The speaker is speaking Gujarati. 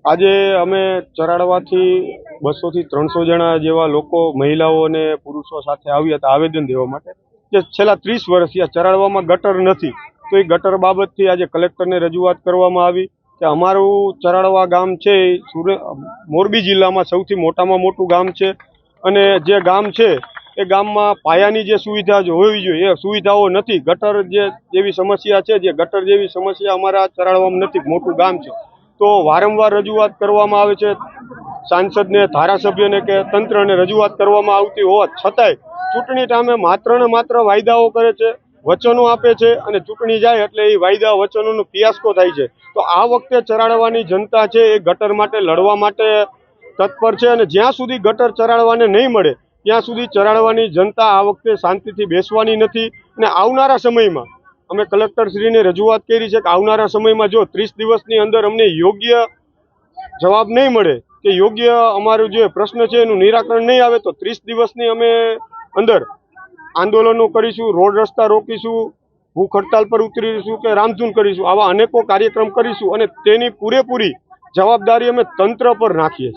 આજે અમે ચરાડવાથી 200 થી 300 જણા જેવા લોકો, મહિલાઓ અને પુરુષો સાથે આવ્યા હતા આવેદન દેવા માટે કે છેલ્લા 30 વર્ષથી આ ચરાડવામાં ગટર નથી, તો એ ગટર બાબતથી આજે કલેક્ટરને રજૂઆત કરવામાં આવી કે અમારું ચરાડવા ગામ છે મોરબી જિલ્લામાં સૌથી મોટામાં મોટું ગામ છે અને જે ગામ છે એ ગામમાં પાયાની જે સુવિધા હોવી જોઈએ એ સુવિધાઓ નથી. ગટર જેવી સમસ્યા છે, જે ગટર જેવી સમસ્યા અમારા ચરાડવામાં નથી. મોટું ગામ છે તો વારંવાર રજૂઆત કરવામાં આવે છે, સાંસદને, ધારાસભ્યને કે તંત્રને રજૂઆત કરવામાં આવતી હોવા છતાંય ચૂંટણી ટાઈમે માત્ર ને માત્ર વાયદાઓ કરે છે, વચનો આપે છે અને ચૂંટણી જાય એટલે એ વાયદા વચનોનો ફિયાસ્કો થાય છે. તો આ વખતે ચરાડવાની જનતા છે એ ગટર માટે લડવા માટે તત્પર છે અને જ્યાં સુધી ગટર ચરાડવાને નહીં મળે ત્યાં સુધી ચરાડવાની જનતા આ વખતે શાંતિથી બેસવાની નથી. અને આવનારા સમયમાં અમે કલેક્ટરશ્રીને રજૂઆત કરી છે કે આવનારા સમયમાં જો 30 દિવસની અંદર અમને યોગ્ય જવાબ નહીં મળે કે યોગ્ય અમારું જે પ્રશ્ન છે એનું નિરાકરણ નહીં આવે તો 30 દિવસની અમે અંદર આંદોલનો કરીશું, રોડ રસ્તા રોકીશું, ભૂખ હડતાલ પર ઉતરીશું કે રામધૂન કરીશું. આવા અનેકો કાર્યક્રમ કરીશું અને તેની પૂરેપૂરી જવાબદારી અમે તંત્ર પર નાખીએ છીએ.